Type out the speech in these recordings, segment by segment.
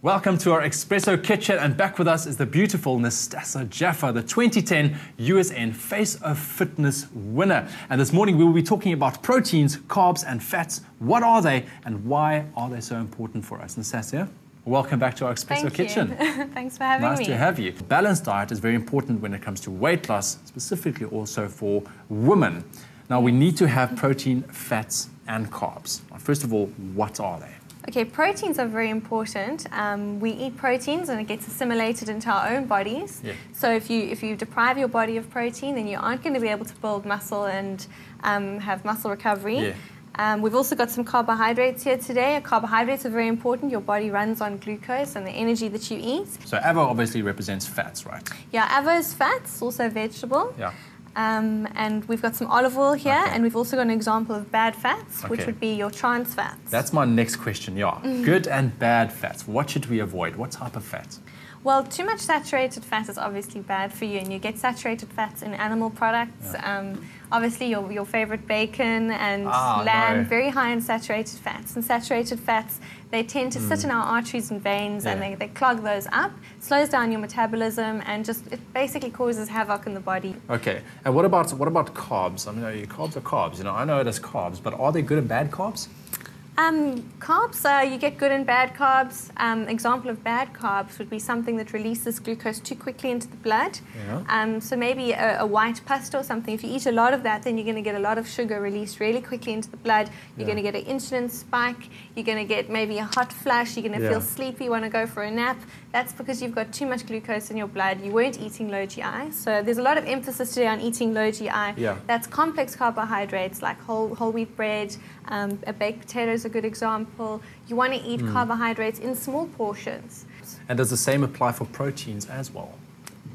Welcome to our Expresso kitchen, and back with us is the beautiful Nastassia Jaffa, the 2010 USN Face of Fitness winner. And this morning we will be talking about proteins, carbs and fats. What are they and why are they so important for us? Nastassia, welcome back to our Expresso kitchen. Thanks for having me. Nice to have you. Balanced diet is very important when it comes to weight loss, specifically also for women. Now we need to have protein, fats and carbs. First of all, what are they? Okay, proteins are very important. We eat proteins and it gets assimilated into our own bodies. Yeah. So if you deprive your body of protein, then you aren't going to be able to build muscle and have muscle recovery. Yeah. We've also got some carbohydrates here today. Carbohydrates are very important. Your body runs on glucose and the energy that you eat. So avo obviously represents fats, right? Yeah, avo is fats, also vegetable. Yeah. And we've got some olive oil here, Okay. and we've also got an example of bad fats, which Okay. would be your trans fats. That's my next question, yeah. Good and bad fats. What should we avoid? What type of fats? Well, too much saturated fat is obviously bad for you, and you get saturated fats in animal products. Yeah. Obviously, your favorite bacon and Ah, lamb, no. very high in saturated fats. And saturated fats, they tend to sit in our arteries and veins, Yeah. and they clog those up, slows down your metabolism, and it basically causes havoc in the body. Okay, and what about carbs? I mean, carbs are carbs. You know, I know it as carbs, but are they good and bad carbs? Carbs, you get good and bad carbs. Example of bad carbs would be something that releases glucose too quickly into the blood. Yeah. So maybe a white pasta or something. If you eat a lot of that, then you're going to get a lot of sugar released really quickly into the blood. You're Yeah. going to get an insulin spike. You're going to get maybe a hot flash. You're going to Yeah. feel sleepy, want to go for a nap. That's because you've got too much glucose in your blood. You weren't eating low GI. So there's a lot of emphasis today on eating low GI. Yeah. That's complex carbohydrates like whole wheat bread. A baked potato is a good example. You want to eat carbohydrates in small portions. And does the same apply for proteins as well?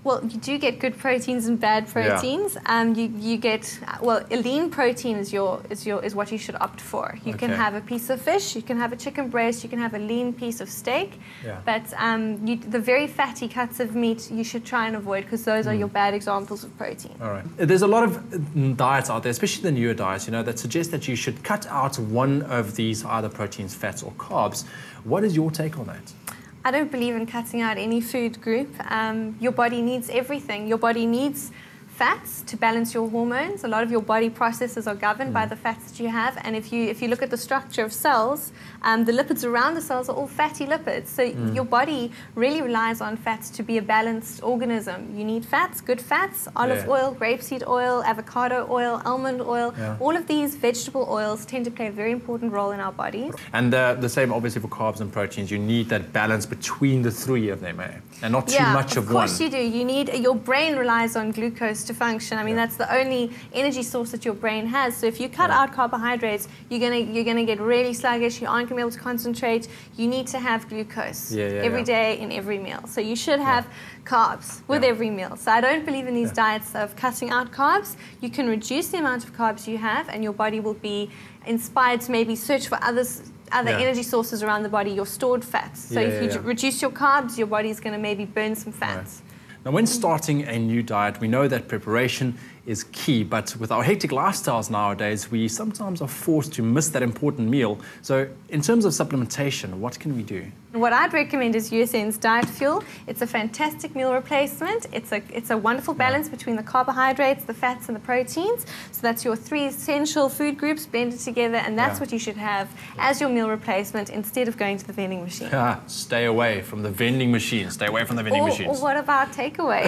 Well, you do get good proteins and bad proteins. You get a lean protein is what you should opt for. You can Okay. have a piece of fish, you can have a chicken breast, you can have a lean piece of steak. Yeah. But the very fatty cuts of meat you should try and avoid because those are your bad examples of protein. All right. There's a lot of diets out there, especially the newer diets, that suggest that you should cut out one of these, either proteins, fats, or carbs. What is your take on that? I don't believe in cutting out any food group. Your body needs everything. Your body needs fats to balance your hormones. A lot of your body processes are governed by the fats that you have. And if you look at the structure of cells, the lipids around the cells are all fatty lipids. So your body really relies on fats to be a balanced organism. You need fats, good fats, olive Yeah. oil, grapeseed oil, avocado oil, almond oil. Yeah. All of these vegetable oils tend to play a very important role in our bodies. And the same, obviously, for carbs and proteins. You need that balance between the three of them, and not too much of one. Of course you do. Your brain relies on glucose to function. I mean, Yeah. that's the only energy source that your brain has. So if you cut Yeah. out carbohydrates, you're gonna get really sluggish. You aren't gonna be able to concentrate. You need to have glucose every day in every meal. So you should have carbs with Yeah. every meal. So I don't believe in these Yeah. diets of cutting out carbs. You can reduce the amount of carbs you have, and your body will be inspired to maybe search for other Yeah. energy sources around the body, your stored fats. So Yeah, if you yeah. reduce your carbs, your body's going to maybe burn some fats. Now, when starting a new diet, we know that preparation is key, but with our hectic lifestyles nowadays, we sometimes are forced to miss that important meal. So in terms of supplementation, what can we do? What I'd recommend is USN's Diet Fuel. It's a fantastic meal replacement. It's a wonderful balance between the carbohydrates, the fats, and the proteins. So that's your three essential food groups blended together, and that's Yeah. what you should have as your meal replacement instead of going to the vending machine. Stay away from the vending machine. Stay away from the vending Or machines. what about takeaway?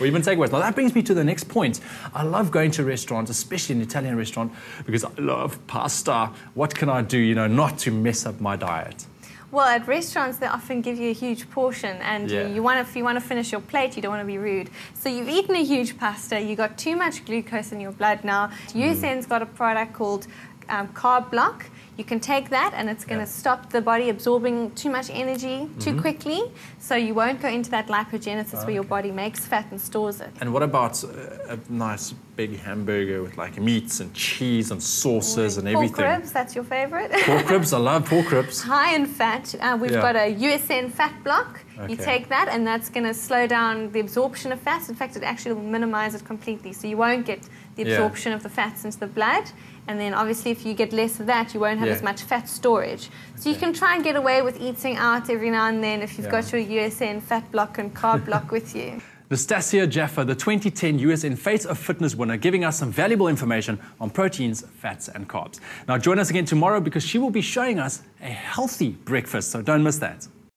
Or even takeaways. Now that brings me to the next point. I love going to restaurants, especially an Italian restaurant, because I love pasta. What can I do, not to mess up my diet? Well, at restaurants, they often give you a huge portion, and Yeah. if you want to finish your plate, you don't want to be rude. So you've eaten a huge pasta, you got too much glucose in your blood now. USN's got a product called Carb Block. You can take that and it's going to stop the body absorbing too much energy too quickly, so you won't go into that lipogenesis where your body makes fat and stores it. And what about a nice big hamburger with like meats and cheese and sauces and everything? Pork ribs, that's your favorite? Pork ribs, I love pork ribs. High in fat. We've got a USN fat block. You Okay. take that and that's going to slow down the absorption of fats. In fact, it actually will minimize it completely. So you won't get the absorption of the fats into the blood. And then obviously if you get less of that, you won't have Yeah. as much fat storage. So you can try and get away with eating out every now and then if you've got your USN fat block and carb block with you. Nastassia Jaffa, the 2010 USN Face of Fitness winner, giving us some valuable information on proteins, fats and carbs. Now join us again tomorrow because she will be showing us a healthy breakfast, so don't miss that.